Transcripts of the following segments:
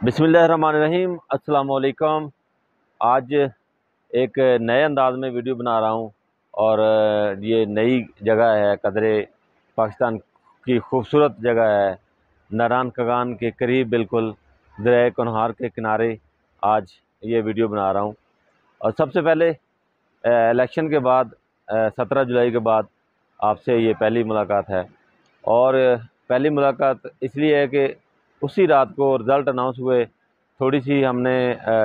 बिस्मिल्लाहिर्रहमानिर्रहीम, अस्सलाम वालेकुम। आज एक नए अंदाज में वीडियो बना रहा हूँ और ये नई जगह है, कदरे पाकिस्तान की खूबसूरत जगह है। नारान कगान के करीब बिल्कुल दरिया कुनहार के किनारे आज ये वीडियो बना रहा हूँ। और सबसे पहले इलेक्शन के बाद 17 जुलाई के बाद आपसे ये पहली मुलाकात है। और पहली मुलाकात इसलिए है कि उसी रात को रिज़ल्ट अनाउंस हुए, थोड़ी सी हमने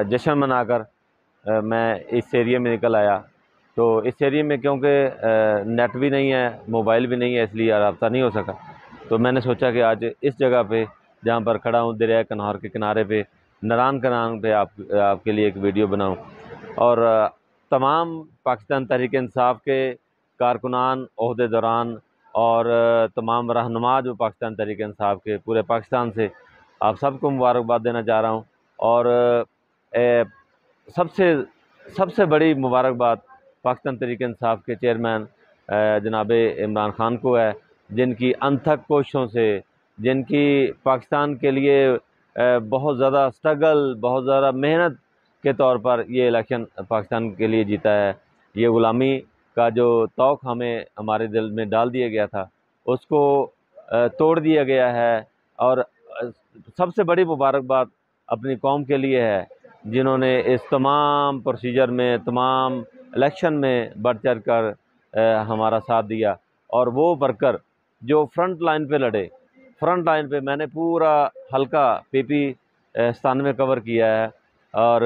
जश्न मनाकर मैं इस एरिया में निकल आया। तो इस एरिया में क्योंकि नेट भी नहीं है, मोबाइल भी नहीं है, इसलिए रब्ता नहीं हो सका। तो मैंने सोचा कि आज इस जगह पे जहाँ पर खड़ा हूँ, दरिया कन्हार के किनारे पे, नारान कनान पे आपके लिए एक वीडियो बनाऊँ। और तमाम पाकिस्तान तहरीक इंसाफ के कारकुनान, ओहदेदारान और तमाम रहनुमा जो पाकिस्तान तहरीक इंसाफ के पूरे पाकिस्तान से, आप सबको मुबारकबाद देना चाह रहा हूँ। और सबसे सबसे बड़ी मुबारकबाद पाकिस्तान तहरीक इंसाफ के चेयरमैन जनाब इमरान ख़ान को है, जिनकी अनथक कोशिशों से, जिनकी पाकिस्तान के लिए बहुत ज़्यादा स्ट्रगल, बहुत ज़्यादा मेहनत के तौर पर ये इलेक्शन पाकिस्तान के लिए जीता है। ये ग़ुलामी का जो तौक हमें हमारे दिल में डाल दिया गया था, उसको तोड़ दिया गया है। और सबसे बड़ी मुबारकबाद अपनी कौम के लिए है, जिन्होंने इस तमाम प्रोसीजर में, तमाम इलेक्शन में बढ़ चढ़ कर हमारा साथ दिया। और वो वर्कर जो फ्रंट लाइन पे लड़े, फ्रंट लाइन पे मैंने पूरा हल्का PP 97 कवर किया है और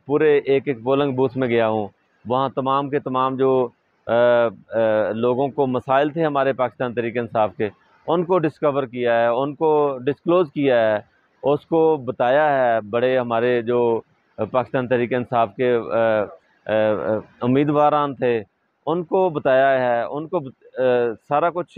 पूरे एक एक पोलिंग बूथ में गया हूँ। वहाँ तमाम के तमाम जो लोगों को मसाइल थे हमारे पाकिस्तान तहरीक इंसाफ के, उनको डिस्कवर किया है, उनको डिस्क्लोज़ किया है, उसको बताया है। बड़े हमारे जो पाकिस्तान तहरीक इंसाफ के उम्मीदवारान थे, उनको बताया है, उनको सारा कुछ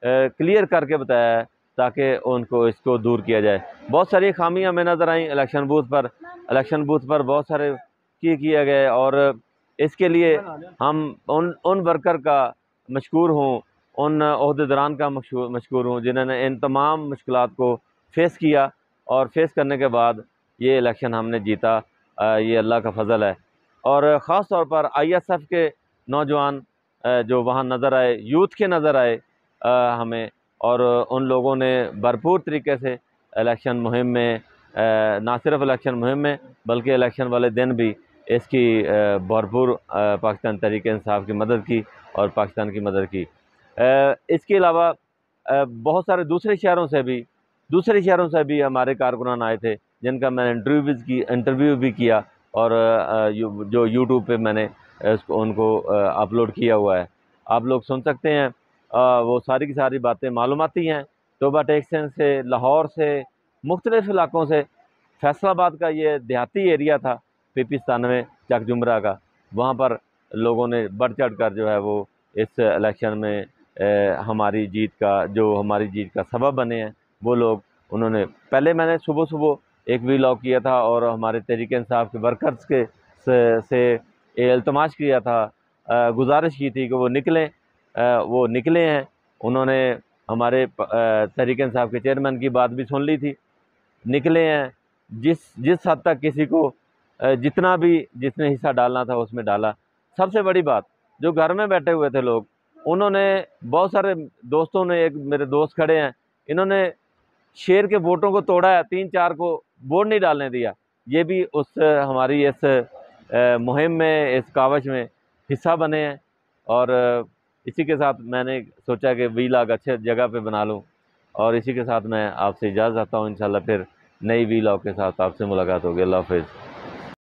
क्लियर करके बताया है ताकि उनको इसको दूर किया जाए। बहुत सारी खामियां हमें नज़र आई इलेक्शन बूथ पर बहुत सारे किए गए। और इसके लिए हम उन वर्कर का मशकूर हूँ, उन ओहदेदारान का मशकूर हूँ, जिन्होंने इन तमाम मुश्किलात को फेस किया और फेस करने के बाद ये इलेक्शन हमने जीता। ये अल्लाह का फ़ज़ल है। और ख़ास तौर पर ISF के नौजवान जो वहाँ नज़र आए, यूथ के नज़र आए हमें, और उन लोगों ने भरपूर तरीके से इलेक्शन मुहिम में, ना सिर्फ इलेक्शन मुहिम में बल्कि इलेक्शन वाले दिन भी इसकी भरपूर पाकिस्तान तहरीक इंसाफ की मदद की और पाकिस्तान की मदद की। इसके अलावा बहुत सारे दूसरे शहरों से भी हमारे कारकुनान आए थे, जिनका मैंने इंटरव्यू भी किया और जो यूट्यूब पे मैंने उनको अपलोड किया हुआ है, आप लोग सुन सकते हैं। वो सारी की सारी बातें मालूमाती हैं। तोबा टेक्सन से, लाहौर से, मुख्तलिफ़ इलाक़ों से। फैसलाबाद का ये देहाती एरिया था, PP 97 चक जुमरा का, वहाँ पर लोगों ने बढ़ चढ़ कर जो है वो इस इलेक्शन में हमारी जीत का सबब बने हैं वो लोग। उन्होंने पहले मैंने सुबह एक वीलॉग किया था और हमारे तहरीक इंसाफ के वर्कर्स के से इल्तमास किया था, गुजारिश की थी कि वो निकले हैं। उन्होंने हमारे तहरीक इंसाफ के चेयरमैन की बात भी सुन ली थी, निकले हैं। जिस हद तक किसी को जिसने हिस्सा डालना था उसमें डाला। सबसे बड़ी बात, जो घर में बैठे हुए थे लोग, उन्होंने, बहुत सारे दोस्तों ने, एक मेरे दोस्त खड़े हैं, इन्होंने शेर के वोटों को तोड़ा है, 3-4 को वोट नहीं डालने दिया। ये भी हमारी इस मुहिम में, इस कावश में हिस्सा बने हैं। और इसी के साथ मैंने सोचा कि वीलॉग अच्छे जगह पे बना लूँ, और इसी के साथ मैं आपसे इजाज़त चाहता हूँ। इंशाल्लाह फिर नई वीलॉग के साथ आपसे मुलाकात होगी। अल्लाह हाफ़िज़।